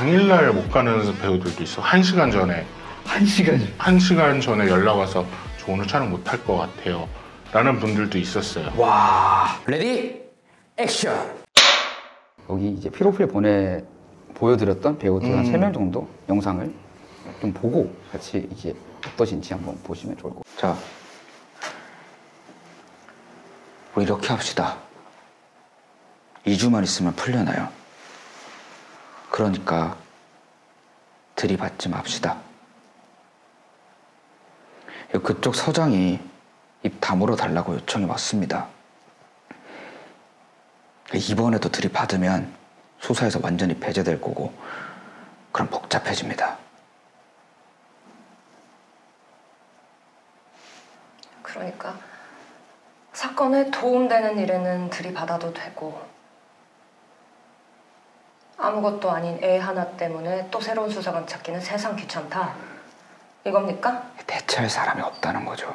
당일날 못 가는 배우들도 있어. 1시간 전에. 1시간 전? 1시간 전에 연락 와서 저 오늘 촬영 못 할 것 같아요. 라는 분들도 있었어요. 와. 레디, 액션! 여기 이제 프로필 보여드렸던 배우들 한 3명 정도 영상을 좀 보고 같이 이게 어떠신지 한번 보시면 좋을 것 같아요. 자, 우리 이렇게 합시다. 2주만 있으면 풀려나요. 그러니까 들이받지 맙시다. 그쪽 서장이 입 다물어 달라고 요청이 왔습니다. 이번에도 들이받으면 수사에서 완전히 배제될 거고 그럼 복잡해집니다. 그러니까 사건에 도움되는 일에는 들이받아도 되고 아무것도 아닌 애 하나 때문에 또 새로운 수사관 찾기는 세상 귀찮다. 이겁니까? 대체할 사람이 없다는 거죠.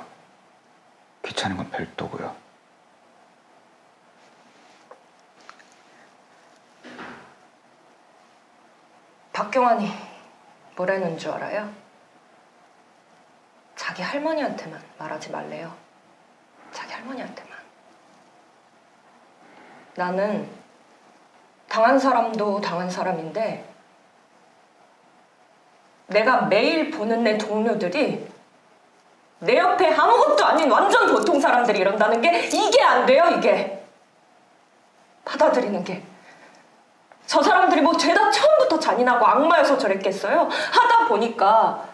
귀찮은 건 별도고요. 박경환이 뭐라는 줄 알아요? 자기 할머니한테만 말하지 말래요. 자기 할머니한테만. 나는 당한 사람도 당한 사람인데 내가 매일 보는 내 동료들이 내 옆에 아무것도 아닌 완전 보통 사람들이 이런다는 게 이게 안 돼요, 이게. 받아들이는 게. 저 사람들이 뭐 죄다 처음부터 잔인하고 악마여서 저랬겠어요? 하다 보니까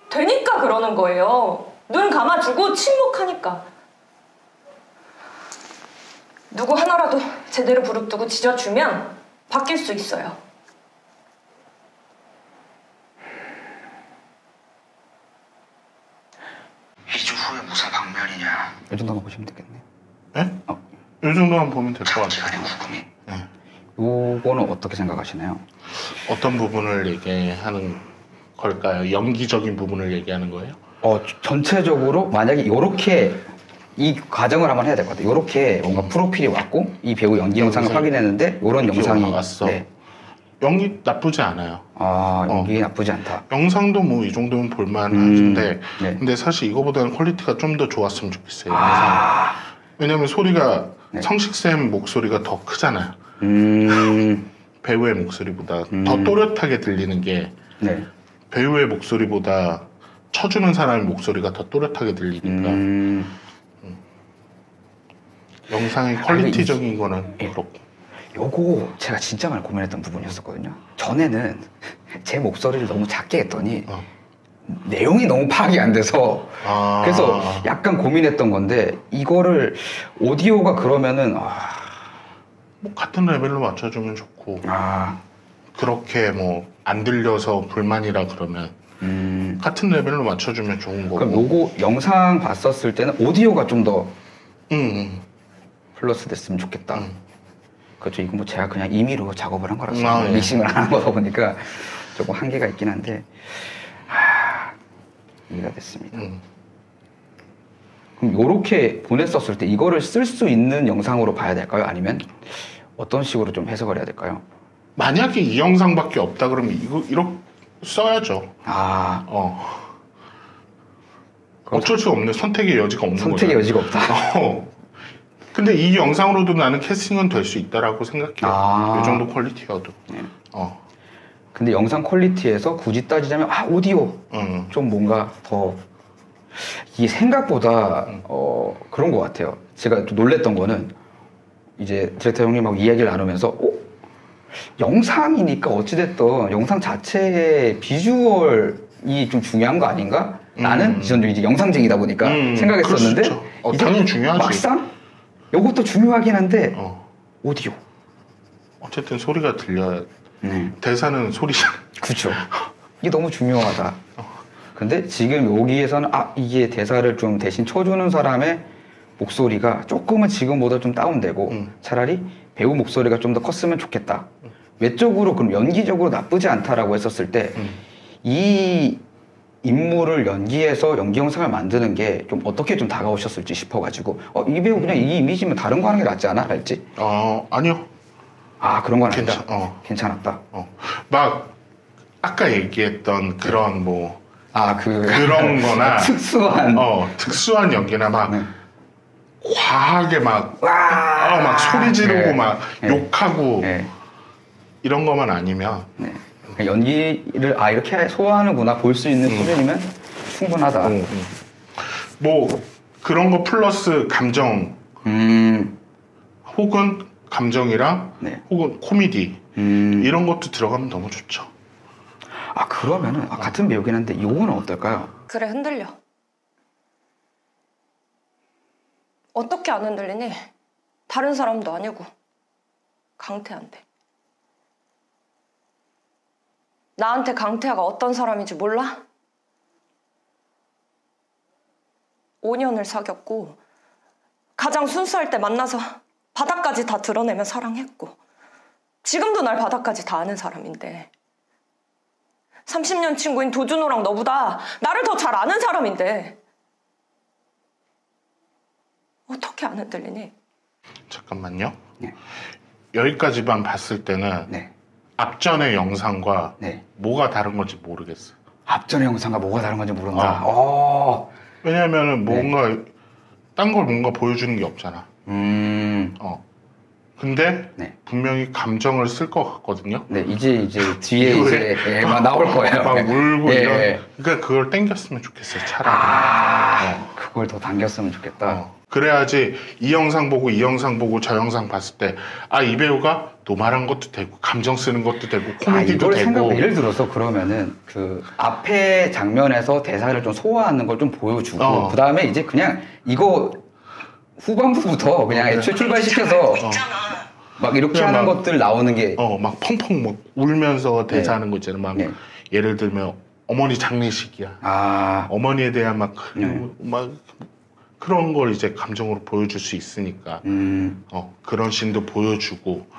되니까 그러는 거예요. 눈 감아주고 침묵하니까. 누구 하나라도 제대로 부릅뜨고 지져주면 바뀔 수 있어요. 2주 후에 무사 방면이냐. 이 정도만 보시면 되겠네. 네? 이 정도만 보면 될 것 같아요. 네. 요거는 어떻게 생각하시나요? 어떤 부분을 얘기하는 걸까요? 연기적인 부분을 얘기하는 거예요? 전체적으로 만약에 이렇게 이 과정을 한번 해야 될 것 같아요. 이렇게 뭔가 프로필이 왔고 이 배우 연기 영상을 확인했는데 이런 영상이 왔어. 네. 연기 나쁘지 않아요. 연기 나쁘지 않다. 영상도 뭐 이 정도면 볼만한데 네. 근데 사실 이거보다는 퀄리티가 좀 더 좋았으면 좋겠어요. 영상. 왜냐면 소리가 네. 성식쌤 목소리가 더 크잖아요. 배우의 목소리보다 더 또렷하게 들리는 게 네. 배우의 목소리보다 쳐주는 사람의 목소리가 더 또렷하게 들리니까 영상의 퀄리티적인 거는 그렇고. 요거 제가 진짜 많이 고민했던 부분이었었거든요. 전에는 제 목소리를 너무 작게 했더니 내용이 너무 파악이 안 돼서 그래서 약간 고민했던 건데 이거를 오디오가 그러면은 뭐 같은 레벨로 맞춰주면 좋고 그렇게 뭐 안 들려서 불만이라 그러면 같은 레벨로 맞춰주면 좋은 거고. 그럼 요거 영상 봤었을 때는 오디오가 좀 더 플러스 됐으면 좋겠다. 그렇죠. 이거 뭐 제가 그냥 임의로 작업을 한 거라서 믹싱을 안 한 거다 보니까 조금 한계가 있긴 한데 이해가 됐습니다. 그럼 요렇게 보냈었을 때 이거를 쓸 수 있는 영상으로 봐야 될까요? 아니면 어떤 식으로 좀 해석을 해야 될까요? 만약에 이 영상밖에 없다 그러면 이거 이렇게 써야죠. 어쩔 수 없네. 선택의 여지가 없는 거죠. 선택의 여지가 없다. 근데 이 영상으로도 나는 캐스팅은 될 수 있다라고 생각해요. 이 정도 퀄리티여도. 네. 근데 영상 퀄리티에서 굳이 따지자면 오디오 좀 뭔가 더 이게 생각보다 그런 것 같아요. 제가 좀 놀랬던 거는 이제 디렉터 형님하고 이야기를 나누면서 영상이니까 어찌됐든 영상 자체의 비주얼이 좀 중요한 거 아닌가? 나는 저는 이제 영상쟁이다 보니까 생각했었는데 이제 당연히 중요하지. 막상 이것도 중요하긴 한데 오디오 어쨌든 소리가 들려야 대사는 소리잖아. 그렇죠. 이게 너무 중요하다. 근데 지금 여기에서는 이게 대사를 좀 대신 쳐주는 사람의 목소리가 조금은 지금보다 좀 다운되고 차라리 배우 목소리가 좀 더 컸으면 좋겠다. 외적으로 그럼 연기적으로 나쁘지 않다라고 했었을 때 이 인물을 연기해서 연기 영상을 만드는 게 좀 어떻게 좀 다가오셨을지 싶어가지고 이 배우 그냥 이 이미지면 다른 거 하는 게 낫지 않아? 할지? 아니요. 아, 그런 건 아니다. 괜찮았다. 막 아까 얘기했던 그런 뭐 그런 거나 특수한 연기나 막 네. 과하게 막 소리 지르고 네. 막 네. 욕하고 네. 이런 것만 아니면 네. 연기를 이렇게 소화하는구나 볼 수 있는 수준이면 충분하다. 뭐 그런 거 플러스 감정 혹은 감정이랑 네. 혹은 코미디 이런 것도 들어가면 너무 좋죠. 그러면은 같은 배우긴 한데 이거는 어떨까요? 그래, 흔들려. 어떻게 안 흔들리니? 다른 사람도 아니고 강태한테. 나한테 강태하가 어떤 사람인지 몰라? 5년을 사귀었고 가장 순수할 때 만나서 바닥까지 다 드러내며 사랑했고 지금도 날 바닥까지 다 아는 사람인데 30년 친구인 도준호랑 너보다 나를 더 잘 아는 사람인데 어떻게 안 흔들리니? 잠깐만요. 네. 여기까지만 봤을 때는 네. 앞전의 영상과 네. 뭐가 다른 건지 모르겠어요. 앞전의 영상과 뭐가 다른 건지 모른다. 왜냐면은 뭔가 딴 걸 뭔가 보여주는 게 없잖아. 근데 네. 분명히 감정을 쓸 것 같거든요. 네, 이제 뒤에 이제 막 나올 거예요. 막 울고 예, 이런. 예. 그러니까 그걸 땡겼으면 좋겠어요. 차라리. 그걸 더 당겼으면 좋겠다. 그래야지 이 영상 보고 저 영상 봤을 때 이 배우가 노말한 것도 되고 감정 쓰는 것도 되고 코미디도 되고. 예를 들어서 그러면은 그 앞에 장면에서 대사를 좀 소화하는 걸 좀 보여주고 그 다음에 이제 그냥 이거 후반부부터 그냥 애초에 출발시켜서 막 이렇게 하는 것들 나오는 게 막 펑펑 막 울면서 대사하는 거 있잖아요. 막 네. 예를 들면 어머니 장례식이야. 어머니에 대한 막 그런 걸 이제 감정으로 보여줄 수 있으니까 그런 씬도 보여주고.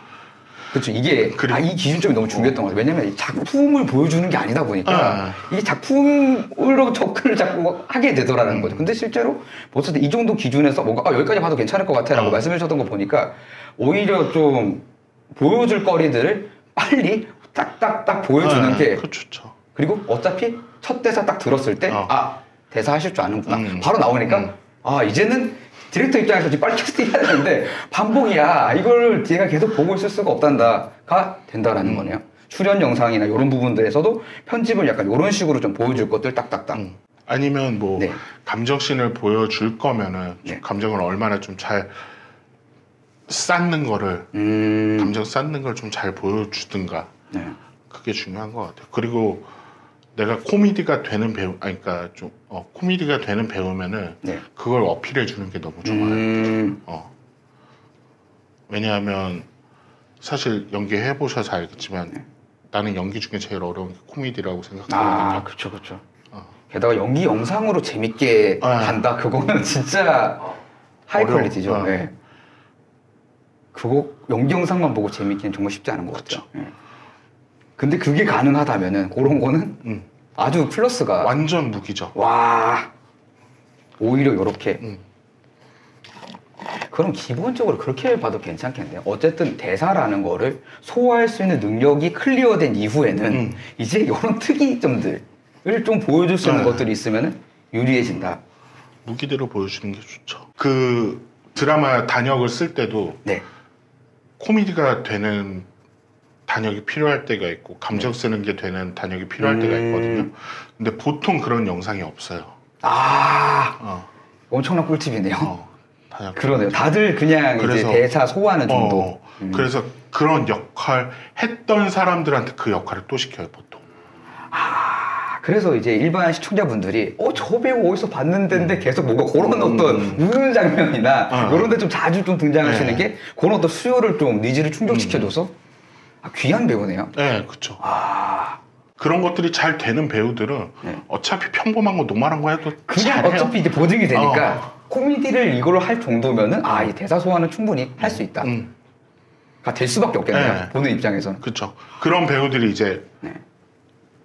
그렇죠. 이게 이 기준점이 너무 중요했던 것 같아요. 왜냐면 작품을 보여주는 게 아니다 보니까 이게 작품으로 접근을 자꾸 하게 되더라는 거죠. 근데 실제로 봤을 때 이 정도 기준에서 뭔가 여기까지 봐도 괜찮을 것 같아라고 말씀해 주셨던 거 보니까 오히려 좀 보여줄 거리들을 빨리 딱딱딱 보여주는 게 좋죠. 그리고 어차피 첫 대사 딱 들었을 때 대사 하실 줄 아는구나. 바로 나오니까 이제는 디렉터 입장에서 지금 빨리 캐스팅 해야 되는데 반복이야. 이걸 제가 계속 보고 있을 수가 없단다가 된다라는 거네요. 출연 영상이나 이런 부분들에서도 편집을 약간 이런 식으로 좀 보여줄 것들 딱딱딱. 아니면 뭐 네. 감정씬을 보여줄 거면은 네. 감정을 얼마나 좀 잘 쌓는 거를 감정 쌓는 걸 좀 잘 보여주든가. 네. 그게 중요한 것 같아요. 그리고 내가 코미디가 되는 배우, 그러니까 좀 코미디가 되는 배우면은 네. 그걸 어필해 주는 게 너무 좋아요. 왜냐하면 사실 연기 해보셔서 알겠지만 나는 연기 중에 제일 어려운 게 코미디라고 생각하거든요. 그렇죠. 게다가 연기 영상으로 재밌게 한다. 그거는 진짜 하이 퀄리티죠. 네. 그거 연기 영상만 보고 재밌기는 정말 쉽지 않은 것 같죠. 네. 근데 그게 가능하다면은 그런 거는 아주 플러스가 완전 무기죠. 와 오히려 이렇게 그럼 기본적으로 그렇게 봐도 괜찮겠네요. 어쨌든 대사라는 거를 소화할 수 있는 능력이 클리어된 이후에는 이제 이런 특이점들을 좀 보여줄 수 있는 것들이 있으면 유리해진다. 무기대로 보여주는 게 좋죠. 그 드라마 단역을 쓸 때도 네. 코미디가 되는 단역이 필요할 때가 있고 감정 쓰는 게 되는 단역이 필요할 때가 있거든요. 근데 보통 그런 영상이 없어요. 엄청난 꿀팁이네요. 단역. 그러네요. 다들 그냥 이제 대사 소화하는 정도. 그래서 그런 역할 했던 사람들한테 그 역할을 또 시켜요, 보통. 그래서 이제 일반 시청자분들이 저 배우 어디서 봤는데 계속 뭔가 그런 어떤 우는 장면이나 이런 데 좀 자주 좀 등장하시는 게 그런 어떤 수요를 좀 니즈를 충족시켜줘서 귀한 배우네요. 네, 그렇죠. 그런 것들이 잘 되는 배우들은 어차피 평범한 거 노말한 거 해도 그냥 잘해요. 어차피 이제 보증이 되니까 코미디를 이걸로 할 정도면은 이 대사 소화는 충분히 할 수 있다. 가 될 수밖에 없겠네요. 보는 입장에서는. 그렇죠. 그런 배우들이 이제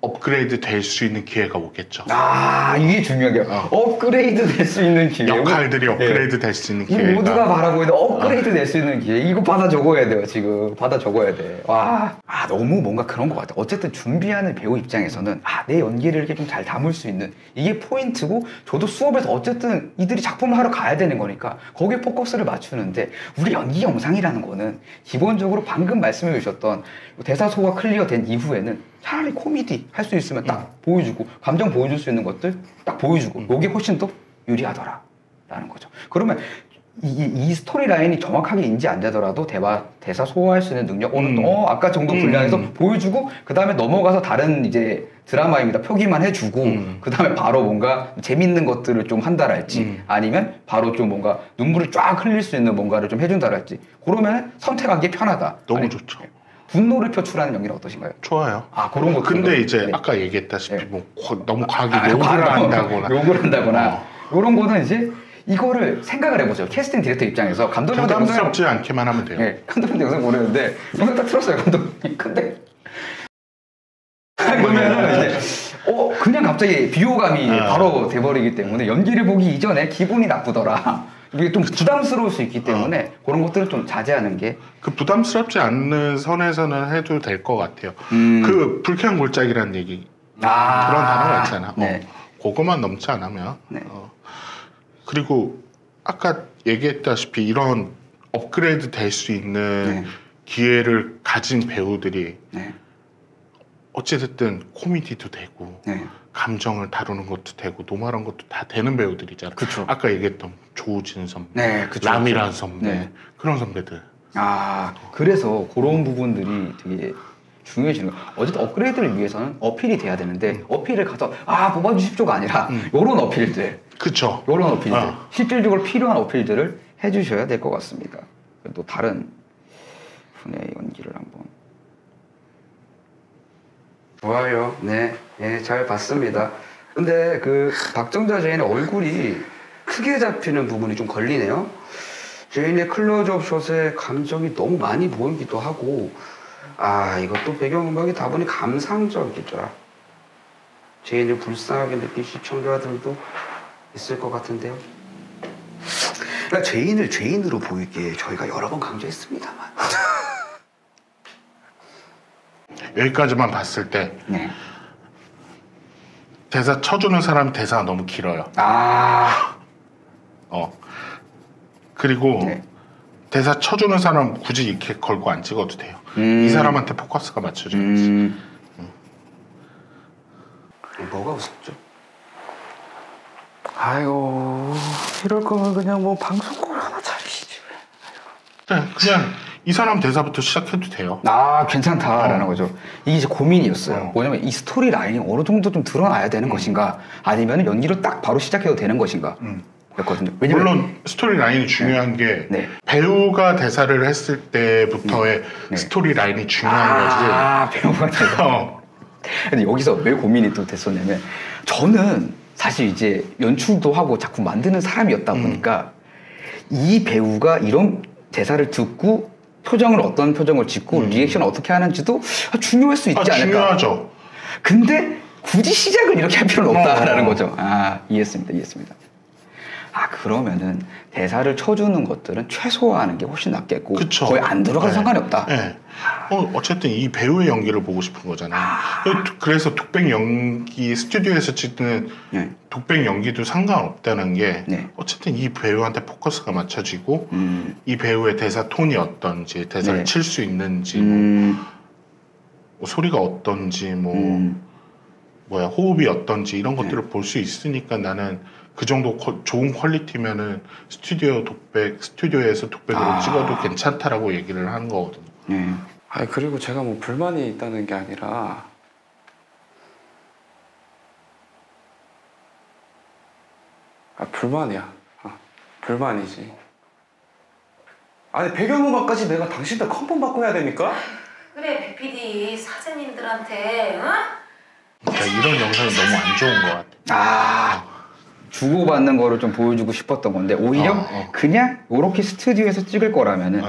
업그레이드 될 수 있는 기회가 오겠죠. 아, 이게 중요한 게 업그레이드 될 수 있는 기회. 역할들이 업그레이드 될 수 있는 기회가. 모두가 바라고 있는 업그레이드 될 수 있는 기회. 이거 받아 적어야 돼요, 지금. 받아 적어야 돼. 와. 아, 너무 뭔가 그런 것 같아. 어쨌든 준비하는 배우 입장에서는 내 연기를 이렇게 좀 잘 담을 수 있는 이게 포인트고, 저도 수업에서 어쨌든 이들이 작품을 하러 가야 되는 거니까 거기에 포커스를 맞추는데, 우리 연기 영상이라는 거는 기본적으로 방금 말씀해 주셨던 대사 소화 클리어 된 이후에는 차라리 코미디 할 수 있으면 딱 보여주고, 감정 보여줄 수 있는 것들 딱 보여주고, 이게 훨씬 더 유리하더라 라는 거죠. 그러면 이 스토리 라인이 정확하게 인지 안 되더라도 대사 소화할 수 있는 능력, 아까 정도 분량에서 보여주고, 그 다음에 넘어가서 다른 이제 드라마입니다 표기만 해주고, 그 다음에 바로 뭔가 재밌는 것들을 좀 한다랄지, 아니면 바로 좀 뭔가 눈물을 쫙 흘릴 수 있는 뭔가를 좀 해준다랄지, 그러면 선택하기 편하다. 너무 좋죠. 분노를 표출하는 연기는 어떠신가요? 좋아요. 아, 그런 것. 근데 이제 아까 얘기했다시피 뭐 너무 과하게 욕을 한다거나 이런 거는 이제 이거를 생각을 해보죠. 캐스팅 디렉터 입장에서 감독님한테 부담스럽지 않게만 하면 돼요. 네, 감독님한테 영상 보내는데 영상 딱 틀었어요, 감독님. 근데 그러면은 이제 그냥 갑자기 비호감이 바로 돼버리기 때문에 연기를 보기 이전에 기분이 나쁘더라. 이게 좀 부담스러울 수 있기 때문에 그런 것들을 좀 자제하는 게, 그 부담스럽지 않는 선에서는 해도 될 것 같아요. 그 불쾌한 골짜기라는 얘기, 그런 단어가 있잖아. 네. 그거만 넘지 않으면. 네. 그리고 아까 얘기했다시피 이런 업그레이드 될 수 있는 기회를 가진 배우들이 어찌됐든 코미디도 되고 감정을 다루는 것도 되고 노멀한 것도 다 되는 배우들이잖아. 그쵸. 아까 얘기했던 조우진 선배, 그쵸, 라미란 그쵸. 선배, 그런 선배들. 그래서 그런 부분들이 되게 중요해지는 거예요. 어쨌든 업그레이드를 위해서는 어필이 돼야 되는데, 어필을 가서 뽑아주십시오가 아니라 요런 어필들, 그쵸. 요런 어필들, 실질적으로 필요한 어필들을 해주셔야 될 것 같습니다. 또 다른 분의 연기를 한번. 좋아요. 네, 잘 봤습니다. 근데 그 박정자 제인의 얼굴이 크게 잡히는 부분이 좀 걸리네요. 제인의 클로즈업 숏에 감정이 너무 많이 보이기도 하고, 이것도 배경음악이 다분히 감상적이더라. 제인을 불쌍하게 느낀 시청자들도 있을 것 같은데요. 그러니까 제인을 죄인으로 보이게 저희가 여러 번 강조했습니다만. 여기까지만 봤을 때 대사 쳐주는 사람 대사가 너무 길어요. 그리고 대사 쳐주는 사람 굳이 이렇게 걸고 안 찍어도 돼요. 이 사람한테 포커스가 맞춰져야지. 뭐가 웃었죠? 아이고, 이럴 거면 그냥 뭐 방송국을 하나 차리시지. 그냥 이 사람 대사부터 시작해도 돼요. 괜찮다라는 거죠. 이게 이제 고민이었어요. 뭐냐면 이 스토리 라인이 어느 정도 좀 드러나야 되는 것인가, 아니면 연기로 딱 바로 시작해도 되는 것인가 였거든요. 물론 스토리 라인이 중요한 게 배우가 대사를 했을 때부터의 스토리 라인이 중요한 거지. 배우가 대사. 근데 여기서 왜 고민이 또 됐었냐면, 저는 사실 이제 연출도 하고 작품 만드는 사람이었다 보니까 이 배우가 이런 대사를 듣고 어떤 표정을 짓고 리액션을 어떻게 하는지도 중요할 수 있지 않을까. 중요하죠. 근데 굳이 시작을 이렇게 할 필요는 없다라는 거죠. 이해했습니다. 그러면은 대사를 쳐주는 것들은 최소화하는 게 훨씬 낫겠고, 그쵸. 거의 안 들어가도 상관이 없다. 어쨌든 이 배우의 연기를 보고 싶은 거잖아요. 그래서 독백 연기, 스튜디오에서 찍는 독백 연기도 상관없다는 게 어쨌든 이 배우한테 포커스가 맞춰지고 이 배우의 대사 톤이 어떤지, 대사를 칠 수 있는지, 뭐 소리가 어떤지, 호흡이 어떤지 이런 것들을 볼 수 있으니까 나는 그 정도 좋은 퀄리티면은 스튜디오에서 독백으로 찍어도 괜찮다라고 얘기를 하는 거거든요. 그리고 제가 뭐 불만이 있다는 게 아니라, 불만이야. 불만이지. 아니, 배경음악까지 내가 당신들 컨펌 받고 해야 됩니까? 그래, 백PD 사장님들한테, 그러니까 이런 영상이 너무 안 좋은 것 같아. 주고받는 거를 좀 보여주고 싶었던 건데, 오히려 그냥 이렇게 스튜디오에서 찍을 거라면은,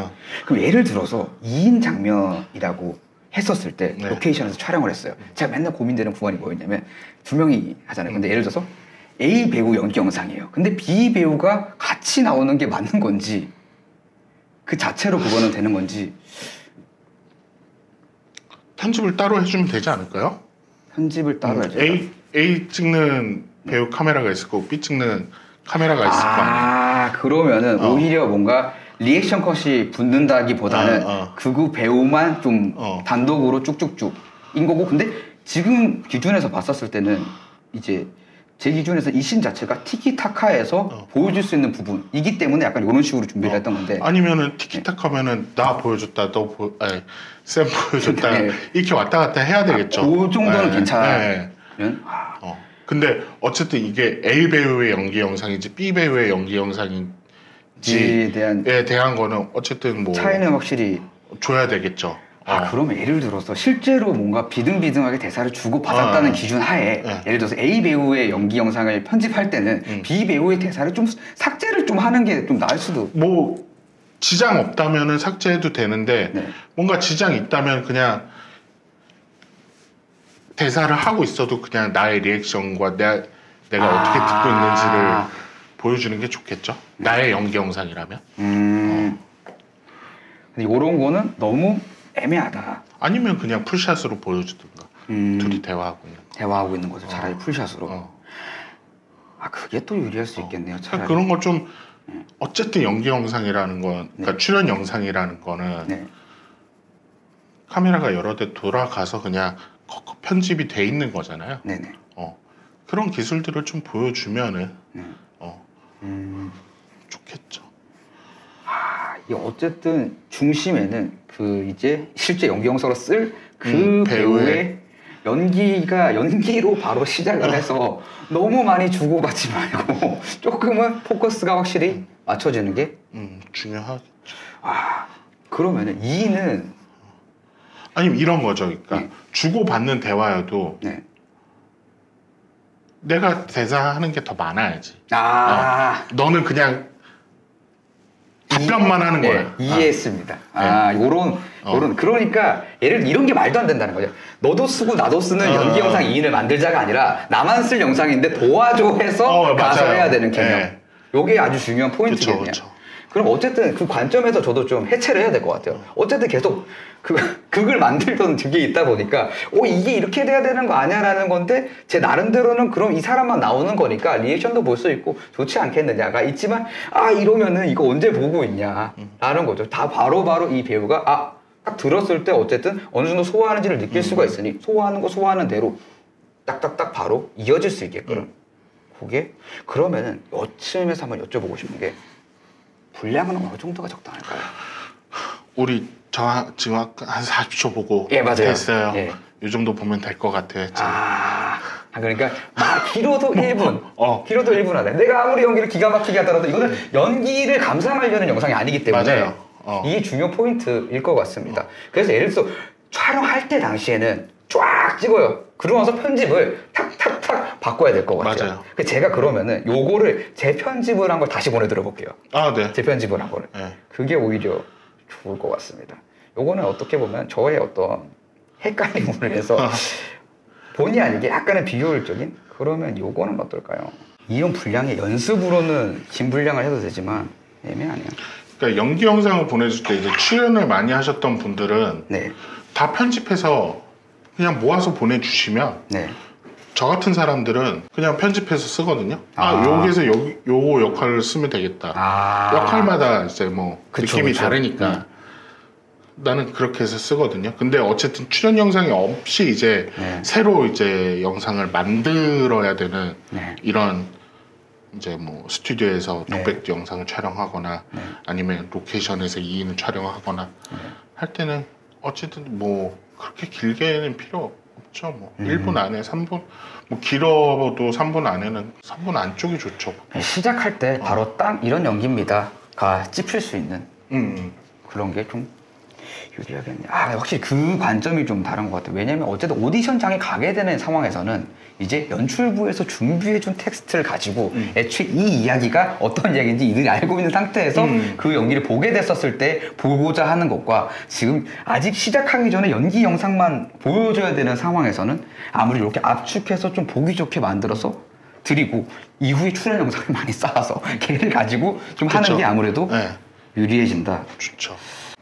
그럼 예를 들어서 2인 장면이라고 했었을 때 네. 로케이션에서 촬영을 했어요. 제가 맨날 고민되는 구간이 뭐였냐면 두 명이 하잖아요. 근데 예를 들어서 A 배우 연기 영상이에요. 근데 B 배우가 같이 나오는 게 맞는 건지 그 자체로 그거는 되는 건지 편집을 따로 해주면 되지 않을까요? 편집을 따로 해야죠. A 찍는 배우 카메라가 있을 거고 B 찍는 카메라가 있을 거 아니에요. 그러면은 오히려 뭔가 리액션 컷이 붙는다기보다는 그 배우만 좀 단독으로 쭉쭉쭉인 거고, 근데 지금 기준에서 봤었을 때는 이제 제 기준에서 이 씬 자체가 티키타카에서 보여줄 수 있는 부분이기 때문에 약간 이런 식으로 준비를 했던 건데, 아니면은 티키타카면은 나 보여줬다 쌤 보여줬다 이렇게 왔다 갔다 해야 되겠죠. 그 정도는 괜찮아요. 근데 어쨌든 이게 A 배우의 연기 영상인지 B 배우의 연기 영상인지에 대한 거는 어쨌든 뭐 차이는 확실히 줘야 되겠죠. 그러면 예를 들어서 실제로 뭔가 비등비등하게 대사를 주고 받았다는 기준 하에 예를 들어서 A 배우의 연기 영상을 편집할 때는 B 배우의 대사를 좀 삭제를 좀 하는 게 좀 나을 수도. 뭐 지장 없다면은 삭제해도 되는데 뭔가 지장 있다면 그냥 대사를 하고 있어도 그냥 나의 리액션과 내가 어떻게 듣고 있는지를 보여주는 게 좋겠죠. 나의 연기 영상이라면. 근데 이런 거는 너무 애매하다. 아니면 그냥 풀샷으로 보여주든가. 둘이 대화하고 있는 거죠. 차라리 풀샷으로. 그게 또 유리할 수 있겠네요. 차라리. 그런 거 좀 어쨌든 연기 영상이라는 건, 그러니까 출연 영상이라는 거는 카메라가 여러 대 돌아가서 그냥 편집이 돼 있는 거잖아요. 네네. 그런 기술들을 좀 보여주면은 좋겠죠. 이 어쨌든 중심에는 그 이제 실제 연기 영상으로 쓸 그 배우의 연기로 바로 시작을 해서 너무 많이 주고받지 말고 조금은 포커스가 확실히 맞춰지는 게 중요하겠죠. 그러면은 2는 아니면 이런 거죠. 그러니까 주고받는 대화여도 내가 대사하는 게 더 많아야지. 너는 그냥 답변만 하는 거야. 이해했습니다. 요런 그러니까 이런 게 말도 안 된다는 거죠. 너도 쓰고 나도 쓰는 연기 영상 2인을 만들자가 아니라 나만 쓸 영상인데 도와줘 해서 가서 해야 되는 개념. 요게 아주 중요한 포인트겠네요. 그쵸. 그럼 어쨌든 그 관점에서 저도 좀 해체를 해야 될 것 같아요. 어쨌든 계속 극을 만들던 득이 있다 보니까 이게 이렇게 돼야 되는 거 아니야라는 건데 제 나름대로는 그럼 이 사람만 나오는 거니까 리액션도 볼 수 있고 좋지 않겠느냐가 있지만 이러면은 이거 언제 보고 있냐라는 거죠. 다 바로바로 이 배우가 딱 들었을 때 어쨌든 어느 정도 소화하는지를 느낄 수가 있으니 소화하는 거 소화하는 대로 딱딱딱 바로 이어질 수 있게끔 그게 그러면은 이쯤에서 한번 여쭤보고 싶은 게 분량은 어느 정도가 적당할까요? 우리 지금 한 40초 보고 맞아요. 됐어요. 이 정도 보면 될 것 같아요. 그러니까 길어도 1분 길어도 1분 안에 내가 아무리 연기를 기가 막히게 하더라도 이거는 연기를 감상하려는 영상이 아니기 때문에 맞아요. 이게 중요 포인트일 것 같습니다. 그래서 예를 들어서 촬영할 때 당시에는 쫙 찍어요. 그러면서 편집을 탁탁탁 바꿔야 될 것 같아요. 맞아요. 제가 그러면은 요거를 재편집을 한 걸 다시 보내드려 볼게요. 네. 재편집을 한 거를. 그게 오히려 좋을 것 같습니다. 요거는 어떻게 보면 저의 어떤 헷갈림을 해서 본의 아니게 약간의 비효율적인 그러면 요거는 어떨까요? 이런 분량의 연습으로는 긴 분량을 해도 되지만 애매하네요. 그러니까 연기 영상을 보내줄 때 이제 출연을 많이 하셨던 분들은 다 편집해서 그냥 모아서 보내주시면 저 같은 사람들은 그냥 편집해서 쓰거든요. 여기서 요 역할을 쓰면 되겠다. 역할마다 이제 뭐 느낌이 다르니까 나는 그렇게 해서 쓰거든요. 근데 어쨌든 출연 영상이 없이 이제 새로 이제 영상을 만들어야 되는 이런 이제 뭐 스튜디오에서 독백 영상을 촬영하거나 아니면 로케이션에서 2인을 촬영하거나 할 때는 어쨌든 뭐 그렇게 길게는 필요 없죠. 뭐 1분 안에 3분 뭐 길어도 3분 안에는 3분 안쪽이 좋죠. 시작할 때 바로 딱 이런 연기입니다가 찝힐 수 있는 그런 게 좀 유리하겠네. 확실히 그 관점이 좀 다른 것 같아요. 왜냐면 어쨌든 오디션장에 가게 되는 상황에서는 이제 연출부에서 준비해준 텍스트를 가지고 애초에 이 이야기가 어떤 이야기인지 이들이 알고 있는 상태에서 그 연기를 보게 됐었을 때 보고자 하는 것과 지금 아직 시작하기 전에 연기 영상만 보여줘야 되는 상황에서는 아무리 이렇게 압축해서 좀 보기 좋게 만들어서 드리고 이후에 출연 영상을 많이 쌓아서 걔를 가지고 좀 그쵸. 하는 게 아무래도 네. 유리해진다. 좋죠.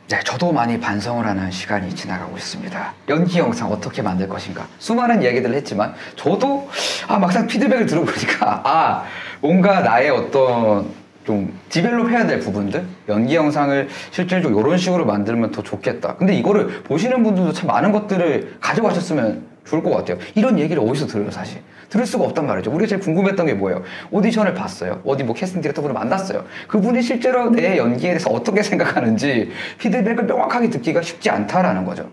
네, 저도 많이 반성을 하는 시간이 지나가고 있습니다. 연기 영상 어떻게 만들 것인가. 수많은 이야기들을 했지만 저도 막상 피드백을 들어보니까 뭔가 나의 어떤 좀 디벨롭 해야 될 부분들, 연기 영상을 실질적으로 이런 식으로 만들면 더 좋겠다. 근데 이거를 보시는 분들도 참 많은 것들을 가져가셨으면 좋을 것 같아요. 이런 얘기를 어디서 들어요, 사실? 들을 수가 없단 말이죠. 우리가 제일 궁금했던 게 뭐예요? 오디션을 봤어요. 어디 뭐 캐스팅 디렉터분을 만났어요. 그분이 실제로 내 연기에 대해서 어떻게 생각하는지 피드백을 명확하게 듣기가 쉽지 않다라는 거죠.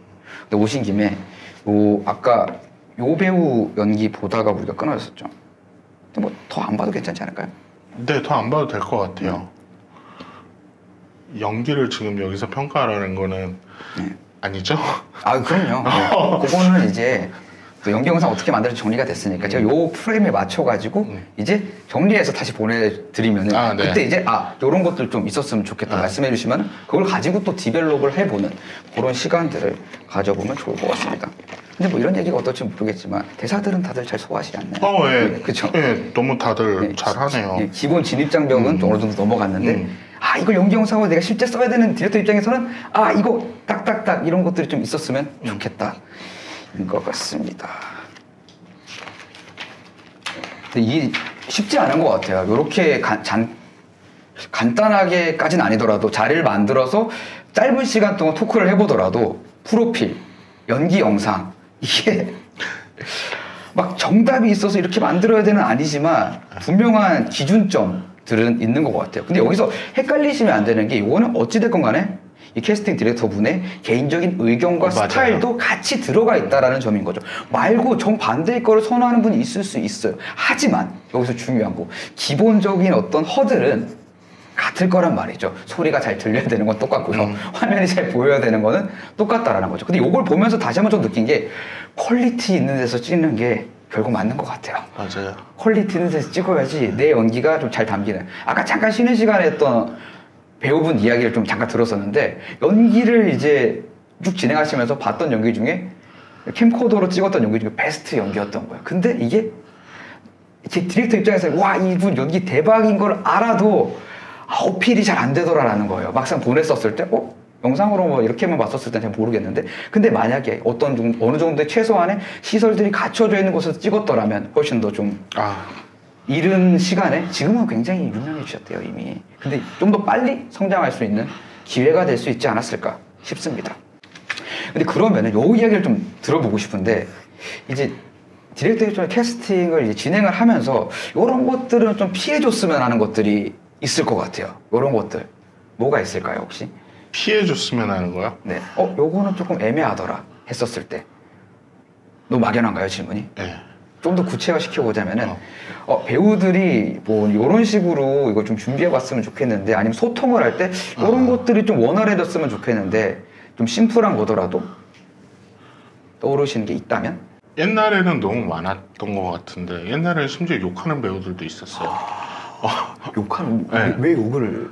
근데 오신 김에 아까 요 배우 연기 보다가 우리가 끊어졌었죠. 근데 뭐 더 안 봐도 괜찮지 않을까요? 네, 더 안 봐도 될 것 같아요. 연기를 지금 여기서 평가하라는 거는 아니죠? 그럼요. 네. 그거는 이제 또 연기 영상 어떻게 만들어서 정리가 됐으니까 제가 요 프레임에 맞춰가지고 이제 정리해서 다시 보내드리면은 네. 그때 이제 요런 것들 좀 있었으면 좋겠다 말씀해 주시면 그걸 가지고 또 디벨롭을 해보는 그런 시간들을 가져보면 좋을 것 같습니다. 근데 뭐 이런 얘기가 어떨지 모르겠지만 대사들은 다들 잘 소화하시지 않나요? 예. 네, 그쵸? 예, 너무 다들 잘하네요. 기본 진입장벽은 좀 어느 정도 넘어갔는데 이걸 연기 영상으로 내가 실제 써야 되는 디렉터 입장에서는 이거 딱딱딱 이런 것들이 좀 있었으면 좋겠다. 인 것 같습니다. 근데 이게 쉽지 않은 것 같아요. 이렇게 간단하게까지는 아니더라도 자리를 만들어서 짧은 시간 동안 토크를 해보더라도 프로필, 연기 영상 이게 막 정답이 있어서 이렇게 만들어야 되는 아니지만 분명한 기준점들은 있는 것 같아요. 근데 여기서 헷갈리시면 안 되는 게 이거는 어찌됐건 간에 이 캐스팅 디렉터 분의 개인적인 의견과 스타일도 같이 들어가 있다라는 점인 거죠. 말고 정반대의 거를 선호하는 분이 있을 수 있어요. 하지만 여기서 중요한 거 기본적인 어떤 허들은 같을 거란 말이죠. 소리가 잘 들려야 되는 건 똑같고요. 화면이 잘 보여야 되는 거는 똑같다라는 거죠. 근데 이걸 보면서 다시 한번 좀 느낀 게 퀄리티 있는 데서 찍는 게 결국 맞는 것 같아요. 맞아요. 퀄리티 있는 데서 찍어야지 내 연기가 좀 잘 담기는. 아까 잠깐 쉬는 시간에 했던 배우분 이야기를 좀 잠깐 들었었는데 연기를 이제 쭉 진행하시면서 봤던 연기 중에 캠코더로 찍었던 연기 중에 베스트 연기였던 거예요. 근데 이게 디렉터 입장에서 와 이분 연기 대박인 걸 알아도 어필이 잘 안 되더라라는 거예요. 막상 보냈었을 때 영상으로 뭐 이렇게만 봤었을 때는 잘 모르겠는데 근데 만약에 어느 정도의 최소한의 시설들이 갖춰져 있는 곳에서 찍었더라면 훨씬 더 좀 이른 시간에 지금은 굉장히 유명해지셨대요 이미. 근데 좀 더 빨리 성장할 수 있는 기회가 될 수 있지 않았을까 싶습니다. 근데 그러면은 요 이야기를 좀 들어보고 싶은데 이제 디렉터 입장에 캐스팅을 이제 진행을 하면서 요런 것들은 좀 피해줬으면 하는 것들이 있을 것 같아요. 요런 것들 뭐가 있을까요 혹시? 피해줬으면 하는 거요? 네. 요거는 조금 애매하더라 했었을 때 너무 막연한가요 질문이? 네. 좀 더 구체화시켜 보자면은 배우들이 뭐 이런 식으로 이걸 좀 준비해 봤으면 좋겠는데 아니면 소통을 할 때 이런 것들이 좀 원활해졌으면 좋겠는데 좀 심플한 거더라도 떠오르시는 게 있다면? 옛날에는 너무 많았던 것 같은데 옛날에는 심지어 욕하는 배우들도 있었어요. 욕하는? 네. 왜 욕을?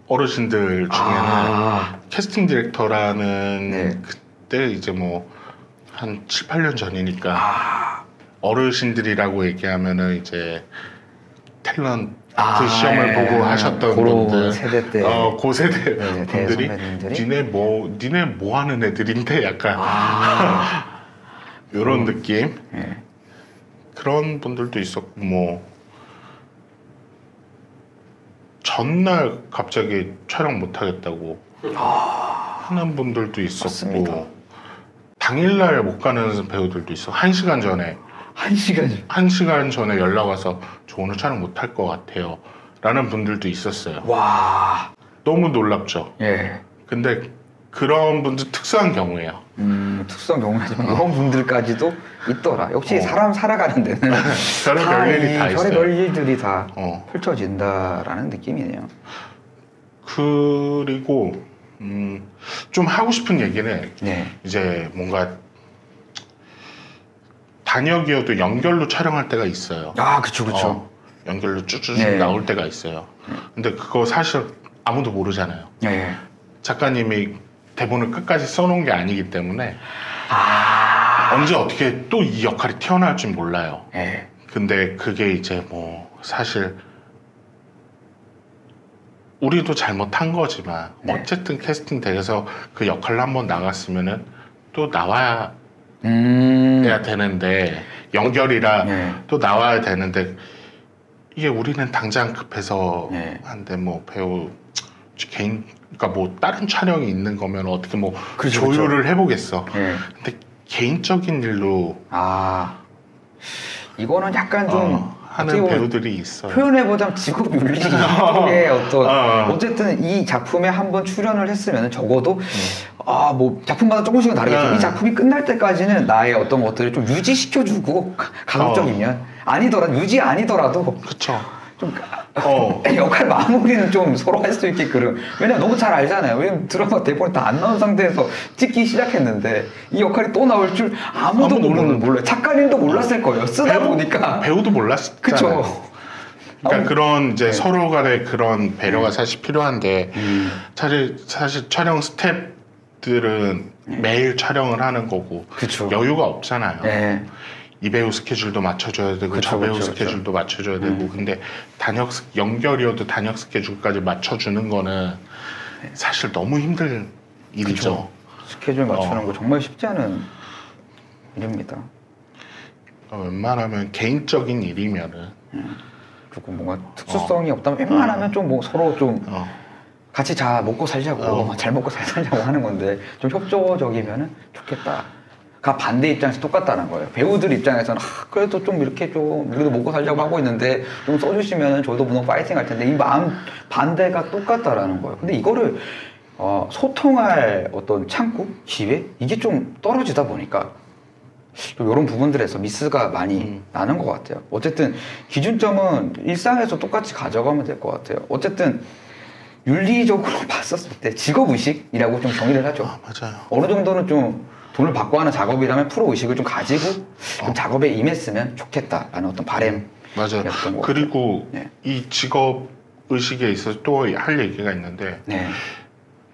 어르신들 중에는 캐스팅 디렉터라는 네. 그때 이제 뭐 한 7, 8년 전이니까 어르신들이라고 얘기하면은 이제 탤런트 시험을 보고 하셨던 분들 세대 때 그 세대 네, 분들이 대선배님들이? 니네 뭐 하는 애들인데 약간 이런 느낌 네. 그런 분들도 있었고 뭐 전날 갑자기 촬영 못 하겠다고 하는 분들도 있었고 맞습니다. 당일날 못 가는 배우들도 있어. 1시간 전에 1시간 전에 연락 와서 저 오늘 촬영 못 할 것 같아요 라는 분들도 있었어요. 와. 너무 놀랍죠. 예. 근데 그런 분들 특수한 경우예요. 특수한 경우라지만 이런 분들까지도 있더라. 역시 사람 살아가는 데는 별의 별일이 다 있어요. 별의 별일들이 다 펼쳐진다라는 느낌이네요. 그리고 좀 하고 싶은 얘기는 네. 이제 뭔가 단역이어도 연결로 촬영할 때가 있어요. 아, 그쵸. 연결로 쭉쭉 네. 나올 때가 있어요. 근데 그거 사실 아무도 모르잖아요. 네. 작가님이 대본을 끝까지 써놓은 게 아니기 때문에 언제 어떻게 또 이 역할이 튀어나올지 몰라요. 네. 근데 그게 이제 뭐 사실 우리도 잘못한 거지만 네. 어쨌든 캐스팅 돼서 그 역할로 한번 나갔으면은 또 나와야 되는데 연결이라 네. 또 나와야 되는데 이게 우리는 당장 급해서 네. 한데 뭐 배우 개인 그러니까 뭐 다른 촬영이 있는 거면 어떻게 뭐 그렇죠, 조율을 해보겠어. 네. 근데 개인적인 일로 이거는 약간 좀 하는 배우들이 있어요. 표현해보자면 직업 윤리의 어쨌든 이 작품에 한번 출연을 했으면 적어도 뭐 작품마다 조금씩은 다르겠지만 이 작품이 끝날 때까지는 나의 어떤 것들을 좀 유지시켜주고 가급적이면 유지 아니더라도 그쵸. 좀 역할 마무리는 좀 서로 할 수 있게끔. 왜냐면 너무 잘 알잖아요. 왜냐면 드라마 대본이 다 안 나온 상태에서 찍기 시작했는데 이 역할이 또 나올 줄 아무도 몰라요. 작가님도 몰랐을 거예요. 쓰다 보니까. 배우도 몰랐잖아요. 그쵸. 그러니까 그런 이제 서로 간의 그런 배려가 사실 필요한데 사실 촬영 스태프들은 매일 촬영을 하는 거고 그쵸. 여유가 없잖아요. 네. 이 배우 스케줄도 맞춰줘야 되고 저 배우 스케줄도 맞춰줘야 되고 근데 연결이어도 단역 스케줄까지 맞춰주는 거는 사실 너무 힘든 일이죠. 스케줄 맞추는 거 정말 쉽지 않은 일입니다. 웬만하면 개인적인 일이면은 조금 뭔가 특수성이 없다면 웬만하면 좀 뭐 서로 좀 같이 먹고 살자고 잘 먹고 잘 살자고 하는 건데 좀 협조적이면은 좋겠다. 반대 입장에서 똑같다는 거예요. 배우들 입장에서는 그래도 좀 이렇게 좀 우리도 먹고 살자고 하고 있는데 좀 써주시면 저희도 물론 파이팅 할 텐데 이 마음 반대가 똑같다라는 거예요. 근데 이거를 소통할 어떤 창구, 기회 이게 좀 떨어지다 보니까 좀 이런 부분들에서 미스가 많이 나는 것 같아요. 어쨌든 기준점은 일상에서 똑같이 가져가면 될 것 같아요. 어쨌든 윤리적으로 봤었을 때 직업의식이라고 좀 정의를 하죠. 맞아요. 어느 정도는 좀 돈을 받고 하는 작업이라면 프로의식을 좀 가지고 좀 작업에 임했으면 좋겠다라는 어떤 바램. 맞아요. 그리고 네. 이 직업의식에 있어서 또 할 얘기가 있는데 네.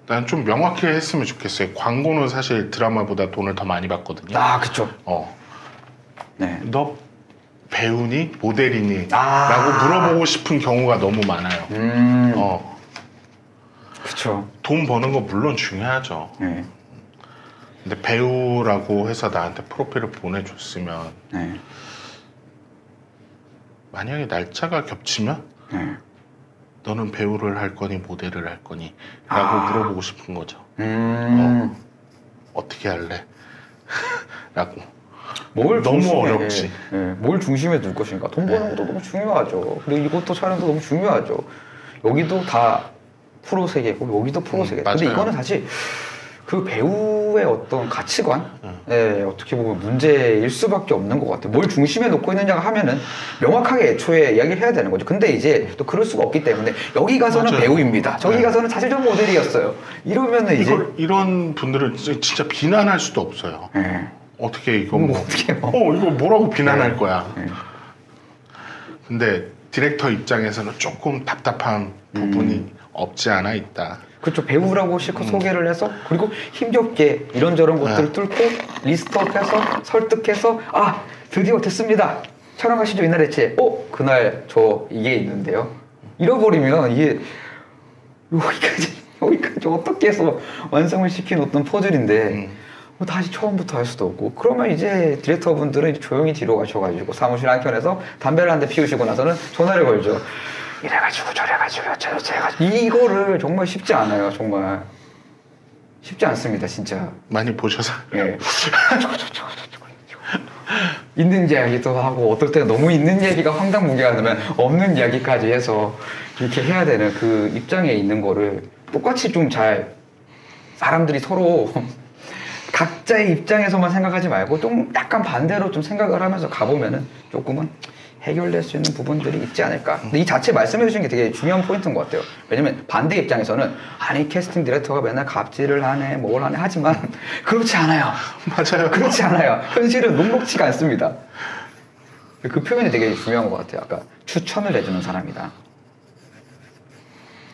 난 좀 명확히 했으면 좋겠어요. 광고는 사실 드라마보다 돈을 더 많이 받거든요. 그쵸. 네. 너 배우니? 모델이니? 라고 물어보고 싶은 경우가 너무 많아요. 그쵸. 돈 버는 거 물론 중요하죠. 네. 근데 배우라고 해서 나한테 프로필을 보내줬으면 만약에 날짜가 겹치면 너는 배우를 할 거니 모델을 할 거니? 라고 물어보고 싶은 거죠. 어떻게 할래? 라고. 너무 어렵지. 뭘 중심에 둘 것인가. 돈 버는 것도 너무 중요하죠. 그리고 이것도 촬영도 너무 중요하죠. 여기도 다 프로 세계고 여기도 프로 세계. 근데 이거는 사실 그 배우의 어떤 가치관, 어떻게 보면 문제일 수밖에 없는 것 같아요. 뭘 중심에 놓고 있느냐 하면은 명확하게 애초에 이야기를 해야 되는 거죠. 근데 이제 또 그럴 수가 없기 때문에 여기 가서는 배우입니다. 저기 가서는 사실 전 모델이었어요. 이러면은 이제 이런 분들은 진짜 비난할 수도 없어요. 어떻게 이거 어떻게 이거 뭐라고 비난할 거야. 근데 디렉터 입장에서는 조금 답답한 부분이 없지 않아 있다. 그렇죠. 배우라고 실컷 소개를 해서 그리고 힘겹게 이런저런 것들을 뚫고 리스트업해서 설득해서 드디어 됐습니다. 촬영하시죠 이날 해체. 그날 이게 있는데요. 잃어버리면 이게 여기까지 어떻게 해서 완성을 시킨 어떤 퍼즐인데 다시 처음부터 할 수도 없고 그러면 이제 디렉터분들은 이제 조용히 뒤로 가셔가지고 사무실 한켠에서 담배를 한 대 피우시고 나서는 전화를 걸죠. 이래가지고 저래가지고 어쩌고저쩌고 이거를 정말 쉽지 않아요. 정말 쉽지 않습니다. 진짜 많이 보셔서 있는 이야기도 하고 어떨 때는 너무 있는 얘기가 황당무계가 되면 없는 이야기까지 해서 이렇게 해야 되는 그 입장에 있는 거를 똑같이 좀 잘 사람들이 서로 각자의 입장에서만 생각하지 말고 좀 약간 반대로 좀 생각을 하면서 가보면은 조금은 해결될 수 있는 부분들이 있지 않을까. 근데 이 자체 말씀해 주신 게 되게 중요한 포인트인 것 같아요. 왜냐면 반대 입장에서는 아니 캐스팅 디렉터가 맨날 갑질을 하네 뭘 하네 하지만 그렇지 않아요. 맞아요. 그렇지 않아요. 현실은 녹록지가 않습니다. 그 표현이 되게 중요한 것 같아요. 아까 추천을 해주는 사람이다.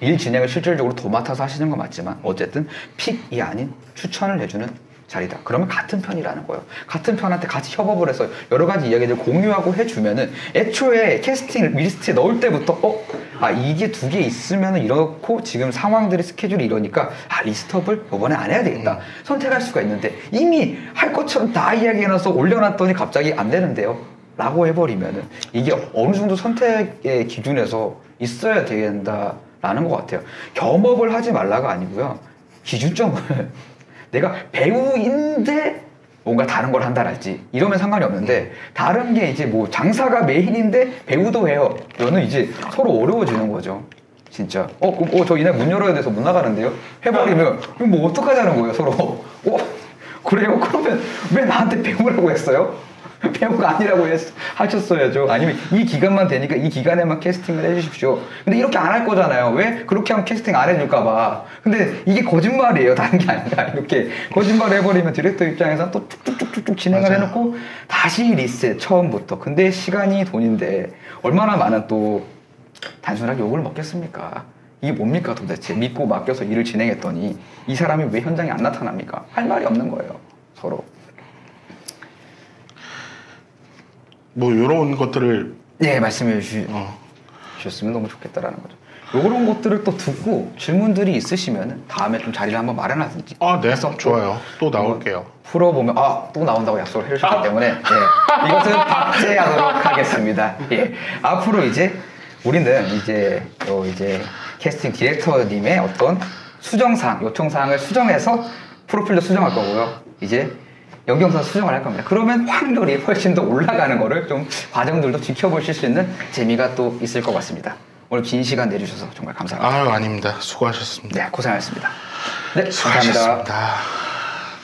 일 진행을 실질적으로 도맡아서 하시는 건 맞지만 어쨌든 픽이 아닌 추천을 해주는 자리다. 그러면 같은 편이라는 거예요. 같은 편한테 같이 협업을 해서 여러 가지 이야기들 공유하고 해주면은 애초에 캐스팅 리스트에 넣을 때부터 이게 두 개 있으면은 이렇고 지금 상황들의 스케줄이 이러니까 리스트업을 이번에 안 해야 되겠다. 선택할 수가 있는데 이미 할 것처럼 다 이야기해놔서 올려놨더니 갑자기 안 되는데요. 라고 해버리면은 이게 어느 정도 선택의 기준에서 있어야 된다라는 것 같아요. 겸업을 하지 말라가 아니고요. 기준점을 내가 배우인데 뭔가 다른 걸 한다랄지 이러면 상관이 없는데 다른 게 이제 뭐 장사가 메인인데 배우도 해요. 이거는 이제 서로 어려워지는 거죠. 진짜 그럼 저 이날 문 열어야 돼서 못 나가는데요. 해버리면 그럼 뭐 어떡하자는 거예요 서로. 그래요? 그러면 왜 나한테 배우라고 했어요? 배우가 아니라고 하셨어야죠. 아니면 이 기간만 되니까 이 기간에만 캐스팅을 해주십시오. 근데 이렇게 안 할 거잖아요. 왜? 그렇게 하면 캐스팅 안 해줄까봐. 근데 이게 거짓말이에요. 다른 게 아니라. 이렇게 거짓말을 해버리면 디렉터 입장에서 또 쭉쭉쭉쭉 진행을 맞아요. 해놓고 다시 리셋 처음부터. 근데 시간이 돈인데 얼마나 많은 또 단순하게 욕을 먹겠습니까? 이게 뭡니까 도대체? 믿고 맡겨서 일을 진행했더니 이 사람이 왜 현장에 안 나타납니까? 할 말이 없는 거예요. 서로. 뭐 이런 것들을 말씀해 주셨으면 너무 좋겠다라는 거죠. 이런 것들을 또 듣고 질문들이 있으시면 다음에 좀 자리를 한번 마련하든지. 네, 좋아요. 또 나올게요. 풀어보면 또 나온다고 약속을 해주셨기 때문에 이것은 박제하도록 하겠습니다. 앞으로 이제 우리는 이제 캐스팅 디렉터님의 어떤 수정사항, 요청사항을 수정해서 프로필도 수정할 거고요. 이제 연경선 수정을 할 겁니다. 그러면 확률이 훨씬 더 올라가는 거를 좀 과정들도 지켜보실 수 있는 재미가 또 있을 것 같습니다. 오늘 긴 시간 내주셔서 정말 감사합니다. 아닙니다. 수고하셨습니다. 네, 고생하셨습니다. 네, 수고하셨습니다. 감사합니다.